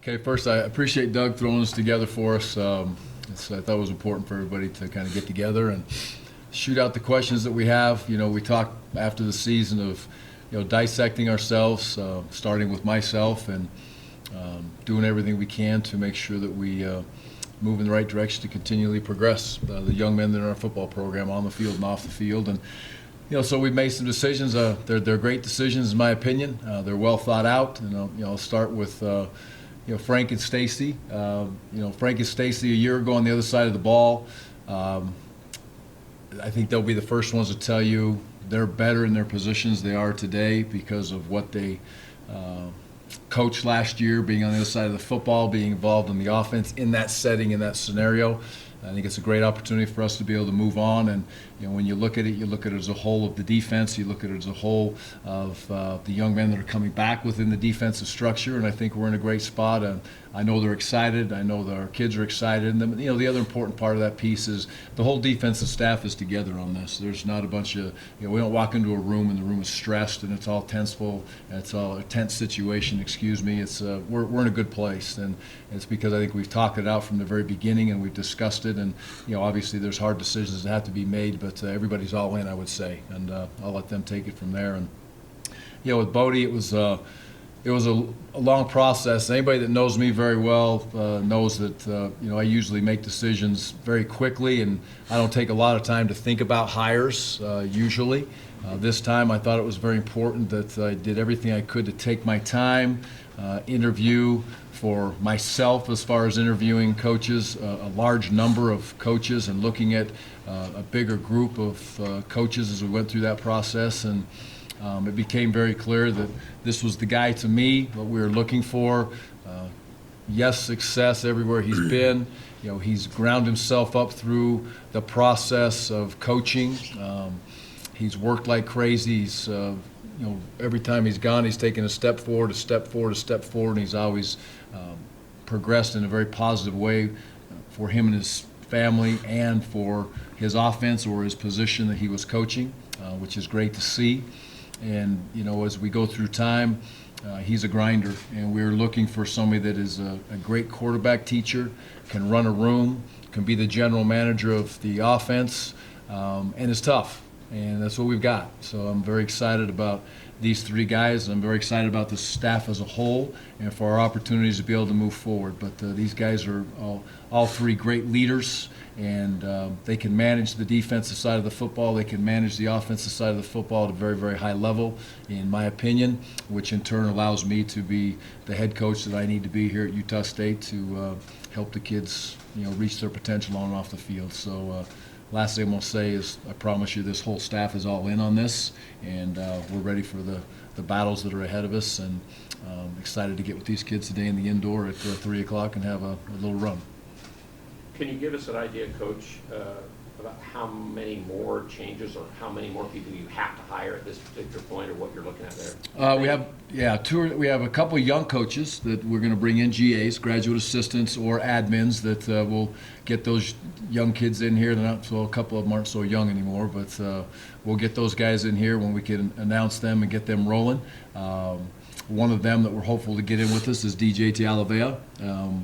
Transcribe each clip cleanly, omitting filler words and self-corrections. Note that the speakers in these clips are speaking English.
Okay, first I appreciate Doug throwing this together for us. I thought it was important for everybody to kind of get together and shoot out the questions that we have. You know, we talked after the season of, dissecting ourselves, starting with myself and doing everything we can to make sure that we move in the right direction to continually progress the young men in our football program on the field and off the field. And so we've made some decisions. They're great decisions in my opinion. They're well thought out. And I'll start with Frank and Stacy. Frank and Stacy a year ago on the other side of the ball. I think they'll be the first ones to tell you they're better in their positions they are today because of what they coached last year, being on the other side of the football, being involved in the offense in that setting, in that scenario. I think it's a great opportunity for us to be able to move on. And when you look at it as a whole of the defense. You look at it as a whole of the young men that are coming back within the defensive structure. And I think we're in a great spot. I know they're excited. I know that our kids are excited. And the other important part of that piece is the whole defensive staff is together on this. There's not a bunch of we don't walk into a room and the room is stressed and it's all tenseful. And it's all a tense situation. Excuse me. It's we're in a good place, and it's because I think we've talked it out from the very beginning and we've discussed it. And obviously there's hard decisions that have to be made, but everybody's all in, I would say, and I'll let them take it from there. And with Bodie, it was a long process. Anybody that knows me very well knows that I usually make decisions very quickly, and I don't take a lot of time to think about hires usually. This time I thought it was very important that I did everything I could to take my time, interview for myself as far as interviewing coaches, a large number of coaches, and looking at a bigger group of coaches as we went through that process. And it became very clear that this was the guy to me, what we were looking for. Yes, success everywhere he's been. He's ground himself up through the process of coaching. He's worked like crazy. He's every time he's gone, he's taken a step forward, a step forward, a step forward, and he's always progressed in a very positive way for him and his family and for his offense or his position that he was coaching, which is great to see. And as we go through time, he's a grinder, and we're looking for somebody that is a great quarterback teacher, can run a room, can be the general manager of the offense, and is tough. And that's what we've got. So I'm very excited about these three guys. I'm very excited about the staff as a whole and for our opportunities to be able to move forward. But these guys are all three great leaders, and they can manage the defensive side of the football. They can manage the offensive side of the football at a very, very high level, in my opinion, which in turn allows me to be the head coach that I need to be here at Utah State to help the kids reach their potential on and off the field. So last thing I'm going to say is I promise you this whole staff is all in on this, and we're ready for the battles that are ahead of us, and excited to get with these kids today in the indoor at 3 o'clock and have a little run. Can you give us an idea, Coach, about how many more changes or how many more people you have to hire at this particular point, or what you're looking at there? We have a couple of young coaches that we're going to bring in, GAs, graduate assistants, or admins that will get those young kids in here. They're not a couple of them aren't so young anymore, but we'll get those guys in here when we can announce them and get them rolling. One of them that we're hopeful to get in with us is DJ Talavea.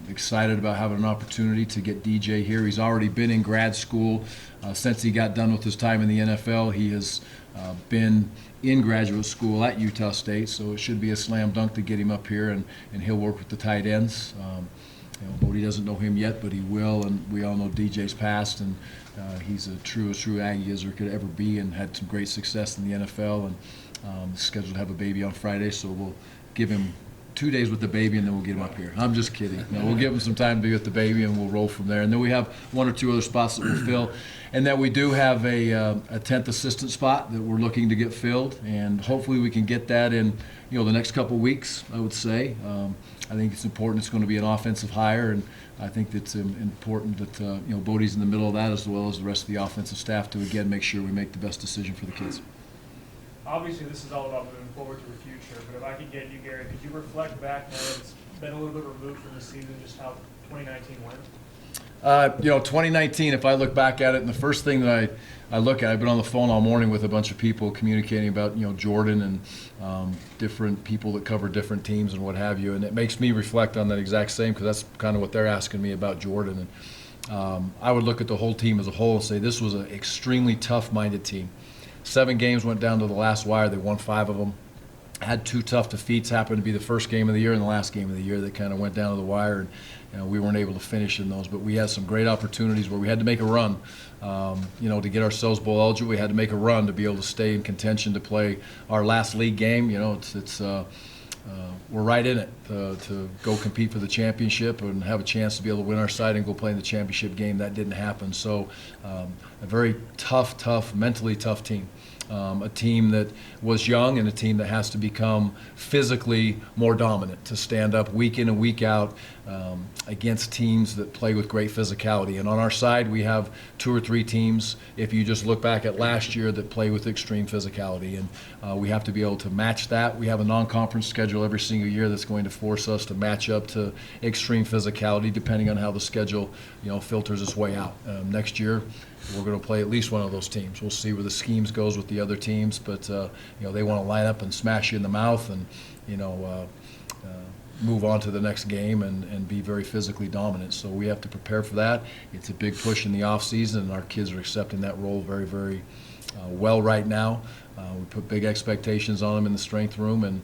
Excited about having an opportunity to get DJ here. He's already been in grad school since he got done with his time in the NFL. He has been in graduate school at Utah State, so it should be a slam dunk to get him up here, and he'll work with the tight ends. Bodie doesn't know him yet, but he will, and we all know DJ's past, and he's a true Aggie as there could ever be, and had some great success in the NFL, and scheduled to have a baby on Friday, so we'll give him 2 days with the baby, and then we'll get him up here. I'm just kidding. We'll give him some time to be with the baby, and we'll roll from there. And then we have 1 or 2 other spots that we'll fill, and then we do have a 10th assistant spot that we're looking to get filled, and hopefully we can get that in the next couple of weeks, I would say. I think it's important. It's going to be an offensive hire, and I think it's important that Bodie's in the middle of that, as well as the rest of the offensive staff, to again make sure we make the best decision for the kids. Obviously, this is all about moving forward to the future, but if I could get you, Gary, could you reflect back now that it's been a little bit removed from the season, just how 2019 went? 2019, if I look back at it, and the first thing that I look at, I've been on the phone all morning with a bunch of people communicating about, Jordan and different people that cover different teams and what have you. And it makes me reflect on that exact same, because that's kind of what they're asking me about Jordan. And I would look at the whole team as a whole and say this was an extremely tough-minded team. 7 games went down to the last wire. They won 5 of them. Had 2 tough defeats, happened to be the first game of the year and the last game of the year that kind of went down to the wire, and we weren't able to finish in those. But we had some great opportunities where we had to make a run, to get ourselves bowl eligible. We had to make a run to be able to stay in contention to play our last league game. We're right in it to go compete for the championship and have a chance to be able to win our side and go play in the championship game. That didn't happen. So a very tough, mentally tough team. A team that was young and a team that has to become physically more dominant to stand up week in and week out against teams that play with great physicality. And on our side, we have 2 or 3 teams, if you just look back at last year, that play with extreme physicality. And we have to be able to match that. We have a non-conference schedule every single year that's going to force us to match up to extreme physicality depending on how the schedule, filters its way out. Next year, we're going to play at least one of those teams. We'll see where the schemes goes with the other teams, but they want to line up and smash you in the mouth and move on to the next game and be very physically dominant. So we have to prepare for that. It's a big push in the off season, and our kids are accepting that role very, very well right now. We put big expectations on them in the strength room, and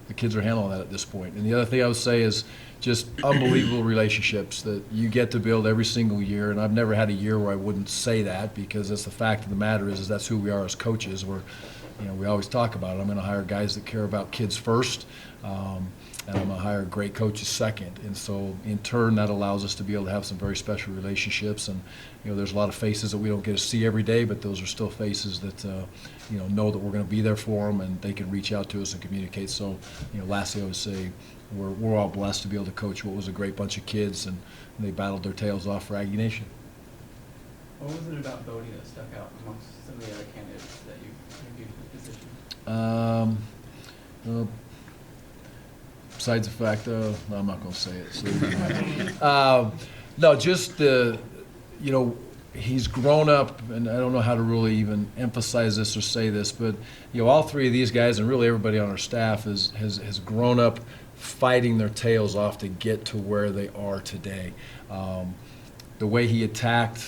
the kids are handling that at this point. And the other thing I would say is just unbelievable relationships that you get to build every single year. And I've never had a year where I wouldn't say that, because that's the fact of the matter is that's who we are as coaches. We always talk about it. I'm going to hire guys that care about kids first, and I'm going to hire great coaches second. And so in turn, that allows us to be able to have some very special relationships. And there's a lot of faces that we don't get to see every day, but those are still faces that know that we're going to be there for them, and they can reach out to us and communicate. So lastly, I would say we're all blessed to be able to coach what was a great bunch of kids, and they battled their tails off for Aggie Nation. What was it about Bodie that stuck out amongst some of the other candidates that you interviewed for the position? Besides the fact, no, I'm not going to say it. So, no, just he's grown up, and I don't know how to really even emphasize this or say this, but all 3 of these guys, and really everybody on our staff, has grown up fighting their tails off to get to where they are today. The way he attacked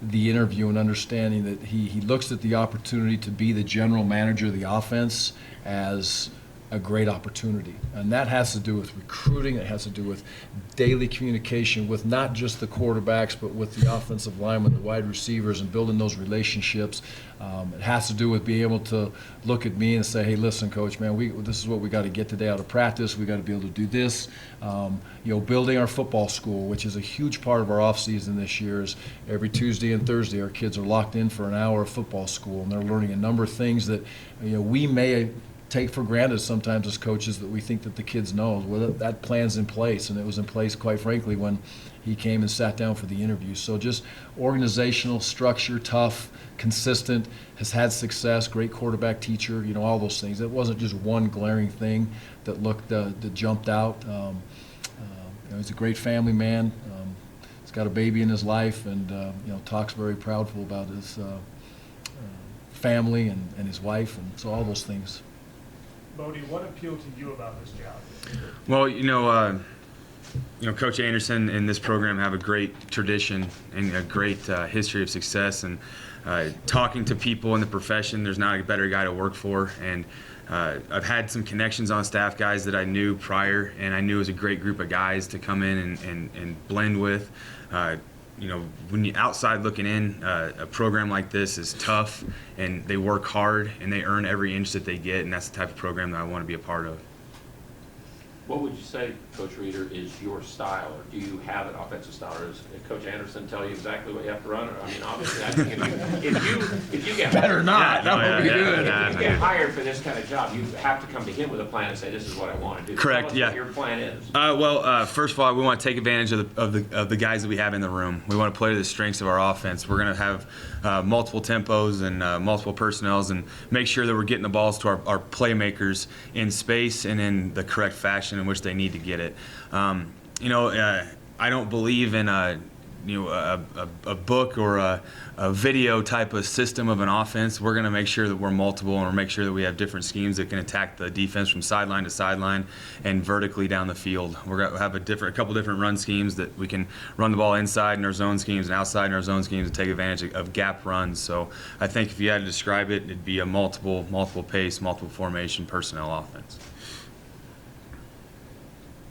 the interview and understanding that he looks at the opportunity to be the general manager of the offense as a great opportunity. And that has to do with recruiting. It has to do with daily communication with not just the quarterbacks, but with the offensive linemen, the wide receivers, and building those relationships. It has to do with being able to look at me and say, hey, listen, Coach, man, this is what we got to get today out of practice. We got to be able to do this. Building our football school, which is a huge part of our off season this year, is every Tuesday and Thursday our kids are locked in for an hour of football school, and they're learning a number of things that we may take for granted sometimes as coaches that we think that the kids know. Well, that plan's in place, and it was in place, quite frankly, when he came and sat down for the interview. So just organizational structure, tough, consistent, has had success, great quarterback teacher, all those things. It wasn't just one glaring thing that jumped out. He's a great family man. He's got a baby in his life, and talks very proudful about his family and his wife, and so all those things. Bodie, what appealed to you about this job? Well, Coach Anderson and this program have a great tradition and a great history of success. And talking to people in the profession, there's not a better guy to work for. And I've had some connections on staff, guys that I knew prior, and I knew it was a great group of guys to come in and blend with. When you're outside looking in, a program like this is tough, and they work hard, and they earn every inch that they get, and that's the type of program that I want to be a part of. What would you say, Coach Reeder, is your style, or do you have an offensive style, or does Coach Anderson tell you exactly what you have to run? Or, obviously, I think if you get Better not. Yeah, That would be good. If you get hired for this kind of job, you have to come to him with a plan and say, this is what I want to do. Correct. Tell us Yeah. what your plan is. First of all, we want to take advantage of the guys that we have in the room. We want to play to the strengths of our offense. We're going to have multiple tempos and multiple personnels, and make sure that we're getting the balls to our playmakers in space and in the correct fashion in which they need to get it. I don't believe in a book or a video type of system of an offense. We're going to make sure that we're multiple, and we'll make sure that we have different schemes that can attack the defense from sideline to sideline and vertically down the field. We're going to have a couple different run schemes that we can run the ball inside in our zone schemes and outside in our zone schemes and take advantage of gap runs. So I think if you had to describe it, it'd be a multiple pace, multiple formation personnel offense.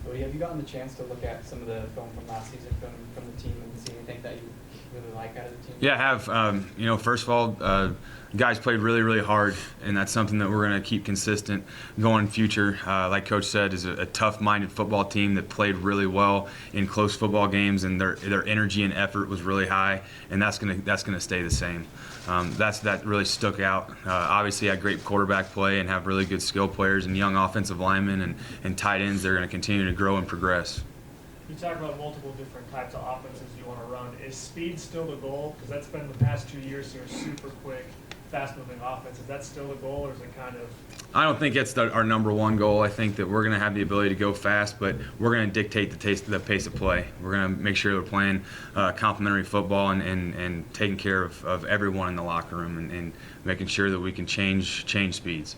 Bodie, have you gotten the chance to look at some of the film from last season from the team and see anything that you really like out of the team? Yeah, I have. First of all, guys played really, really hard, and that's something that we're going to keep consistent going in future. Like Coach said, is a tough-minded football team that played really well in close football games, and their energy and effort was really high, and that's gonna stay the same. That really stuck out. Obviously, had great quarterback play and have really good skill players and young offensive linemen and tight ends. They're going to continue to grow and progress. You talk about multiple different types of offenses you want to run. Is speed still the goal? Because that's been the past 2 years here, super quick, fast-moving offense. Is that still the goal, or is it kind of? I don't think it's our number one goal. I think that we're going to have the ability to go fast, but we're going to dictate the pace of play. We're going to make sure we're playing complementary football and taking care of everyone in the locker room and making sure that we can change speeds.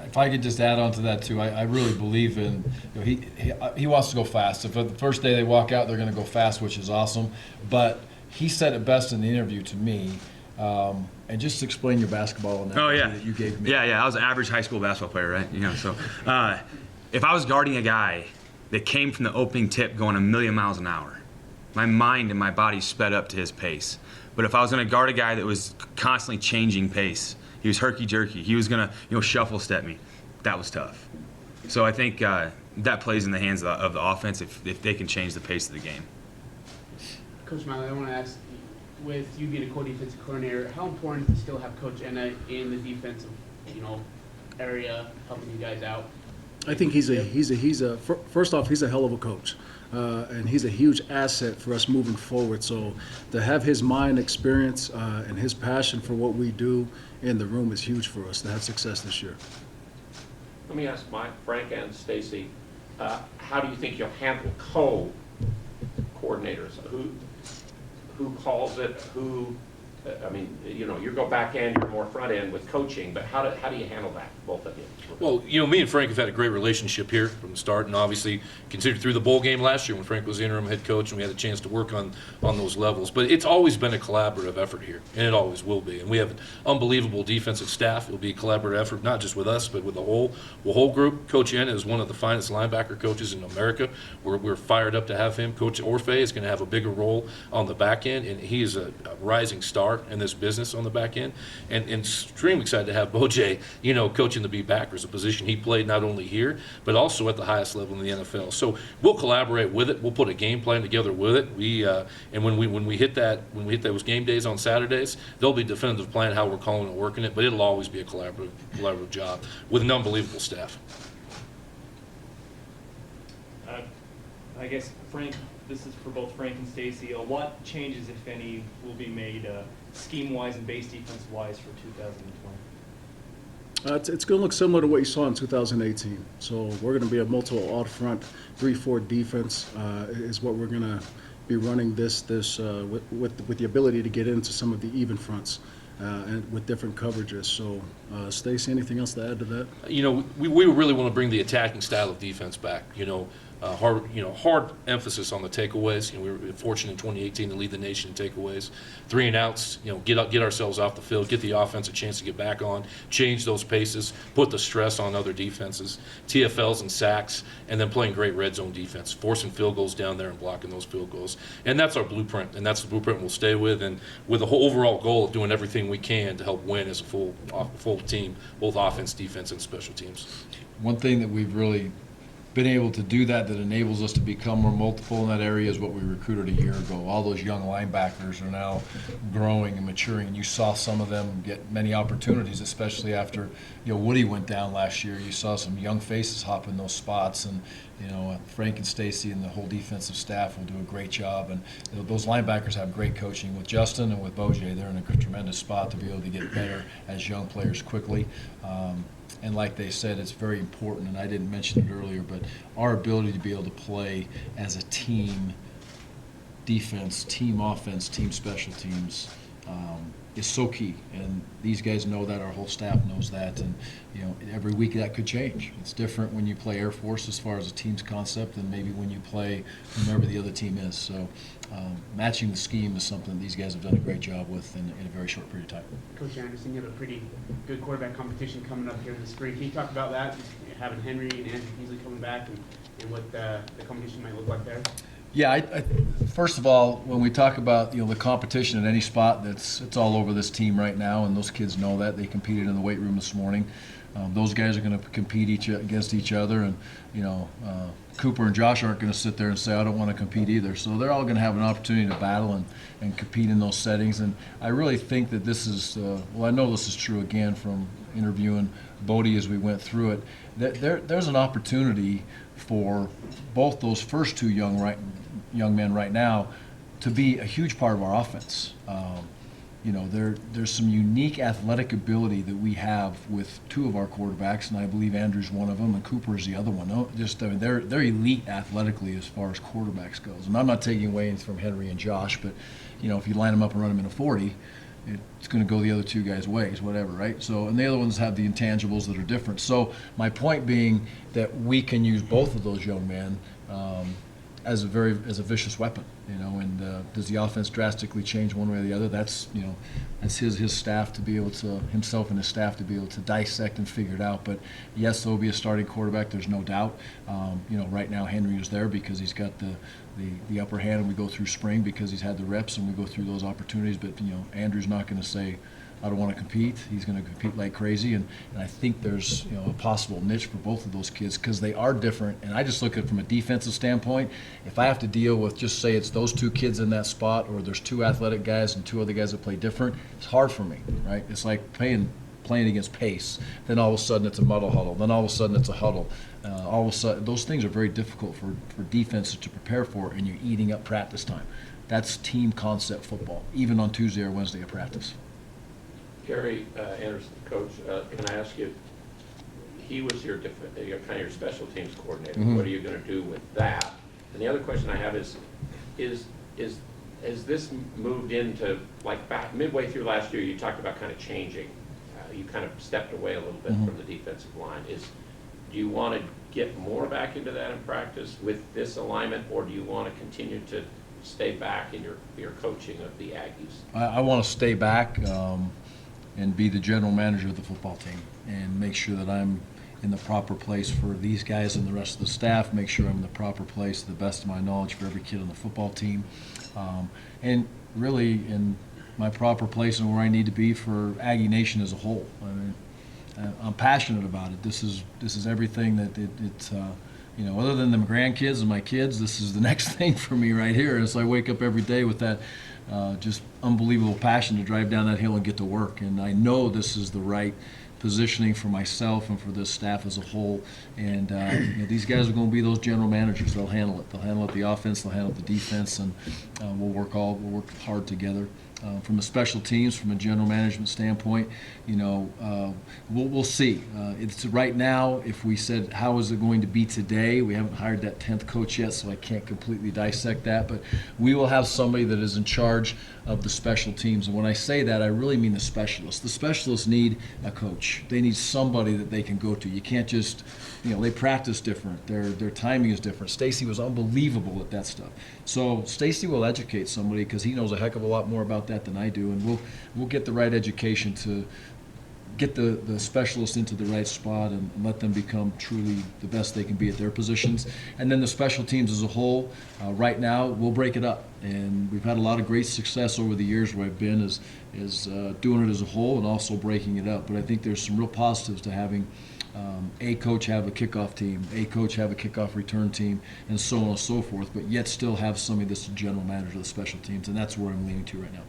If I could just add on to that too, I really believe in, he wants to go fast. If the first day they walk out, they're going to go fast, which is awesome. But he said it best in the interview to me. And just explain your basketball analogy that you gave me. Yeah. I was an average high school basketball player, right? So if I was guarding a guy that came from the opening tip going a million miles an hour, my mind and my body sped up to his pace. But if I was going to guard a guy that was constantly changing pace, he was herky-jerky, he was going to shuffle step me, that was tough. So I think that plays in the hands of the offense if they can change the pace of the game. Coach Miley, I want to ask, with you being a co-defensive coordinator, how important is it to still have Coach Enna in the defensive, area helping you guys out? I think he's a first off, he's a hell of a coach, and he's a huge asset for us moving forward. So to have his mind, experience, and his passion for what we do in the room is huge for us to have success this year. Let me ask Frank and Stacy, how do you think you'll handle co-coordinators? Who calls it? You go back end, you're more front end with coaching, but how do you handle that, both of you? Well, me and Frank have had a great relationship here from the start, and obviously considered through the bowl game last year when Frank was the interim head coach and we had a chance to work on those levels. But it's always been a collaborative effort here, and it always will be. And we have an unbelievable defensive staff. It'll be a collaborative effort, not just with us, but with the whole group. Coach Enna is one of the finest linebacker coaches in America. We're fired up to have him. Coach Orfe is going to have a bigger role on the back end, and he is a rising star in this business on the back end. And extremely excited to have Bojay, coaching the B backers, a position he played not only here, but also at the highest level in the NFL. So we'll collaborate with it. We'll put a game plan together with it. And when we hit those game days on Saturdays, there'll be a definitive plan how we're calling and working it, but it'll always be a collaborative job with an unbelievable staff. I guess, Frank, this is for both Frank and Stacy. What changes, if any, will be made scheme-wise and base defense-wise for 2020? It's going to look similar to what you saw in 2018. So we're going to be a multiple out-front 3-4 defense is what we're going to be running this with the ability to get into some of the even fronts and with different coverages. So, Stacy, anything else to add to that? We really want to bring the attacking style of defense back. Hard emphasis on the takeaways. We were fortunate in 2018 to lead the nation in takeaways. 3 and outs, get ourselves off the field, get the offense a chance to get back on, change those paces, put the stress on other defenses, TFLs and sacks, and then playing great red zone defense, forcing field goals down there and blocking those field goals. And that's our blueprint, and that's the blueprint we'll stay with, and with the whole overall goal of doing everything we can to help win as a full team, both offense, defense, and special teams. One thing that we've really been able to do that enables us to become more multiple in that area is what we recruited a year ago. All those young linebackers are now growing and maturing, and you saw some of them get many opportunities, especially after Woody went down last year. You saw some young faces hop in those spots, and Frank and Stacy and the whole defensive staff will do a great job. And those linebackers have great coaching with Justin and with Bojay. They're in a tremendous spot to be able to get better as young players quickly. And like they said, it's very important, and I didn't mention it earlier, but our ability to be able to play as a team defense, team offense, team special teams is so key. And these guys know that, our whole staff knows that, and you know, every week that could change. It's different when you play Air Force as far as a team's concept than maybe when you play whomever the other team is. So matching the scheme is something these guys have done a great job with in a very short period of time. Coach Anderson, you have a pretty good quarterback competition coming up here in the spring. Can you talk about that, having Henry and Andrew Beasley coming back, and what the competition might look like there? Yeah, I first of all, when we talk about, you know, the competition at any spot, it's all over this team right now, and those kids know that. They competed in the weight room this morning. Those guys are going to compete against each other, and you know, Cooper and Josh aren't going to sit there and say, I don't want to compete either. So they're all going to have an opportunity to battle and compete in those settings. And I really think that this is, well, I know this is true again from interviewing Bodie as we went through it, that there's an opportunity for both those first two young men right now to be a huge part of our offense. You know, there's some unique athletic ability that we have with two of our quarterbacks, and I believe Andrew's one of them, and Cooper is the other one. I mean, they're elite athletically as far as quarterbacks goes. And I'm not taking away from Henry and Josh, but you know, if you line them up and run them in a 40, it's going to go the other two guys' ways, whatever, right? So, and the other ones have the intangibles that are different. So, my point being that we can use both of those young men as a vicious weapon, you know. And does the offense drastically change one way or the other? That's, you know, that's his staff to be able to, himself and his staff to be able to dissect and figure it out. But yes, there'll be a starting quarterback. There's no doubt. You know, right now Henry is there because he's got the upper hand, and we go through spring because he's had the reps, and we go through those opportunities. But you know, Andrew's not going to say, I don't want to compete. He's going to compete like crazy, and I think there's, you know, a possible niche for both of those kids because they are different. And I just look at it from a defensive standpoint. If I have to deal with, just say it's those two kids in that spot, or there's two athletic guys and two other guys that play different, it's hard for me, right? It's like playing against pace. Then all of a sudden it's a muddle huddle. Then all of a sudden it's a huddle. All of a sudden, those things are very difficult for defenses to prepare for, and you're eating up practice time. That's team concept football, even on Tuesday or Wednesday of practice. Gary Anderson, coach, can I ask you, he was your kind of your special teams coordinator. Mm-hmm. What are you going to do with that? And the other question I have is this moved into, like back midway through last year, you talked about kind of changing. You kind of stepped away a little bit Mm-hmm. from the defensive line. Do you want to get more back into that in practice with this alignment, or do you want to continue to stay back in your coaching of the Aggies? I want to stay back and be the general manager of the football team and make sure that I'm in the proper place for these guys and the rest of the staff, make sure I'm in the proper place to the best of my knowledge for every kid on the football team, and really in my proper place and where I need to be for Aggie Nation as a whole. I mean, I'm passionate about it. This is everything that it's you know, other than the grandkids and my kids, this is the next thing for me right here. And so I wake up every day with that just unbelievable passion to drive down that hill and get to work. And I know this is the right positioning for myself and for this staff as a whole. And you know, these guys are going to be those general managers. They'll handle it. They'll handle it the offense. They'll handle it the defense, and we'll work hard together. From a special teams, from a general management standpoint, you know, we'll see. It's right now, if we said, how is it going to be today? We haven't hired that 10th coach yet, so I can't completely dissect that. But we will have somebody that is in charge of the special teams. And when I say that, I really mean the specialists. The specialists need a coach. They need somebody that they can go to. You can't just, you know, they practice different. Their timing is different. Stacy was unbelievable at that stuff. So Stacy will educate somebody because he knows a heck of a lot more about that than I do, and we'll get the right education to get the specialists into the right spot and let them become truly the best they can be at their positions. And then the special teams as a whole, right now, we'll break it up. And we've had a lot of great success over the years where I've been is doing it as a whole and also breaking it up. But I think there's some real positives to having a coach have a kickoff team, a coach have a kickoff return team, and so on and so forth, but yet still have somebody that's the general manager of the special teams, and that's where I'm leaning to right now.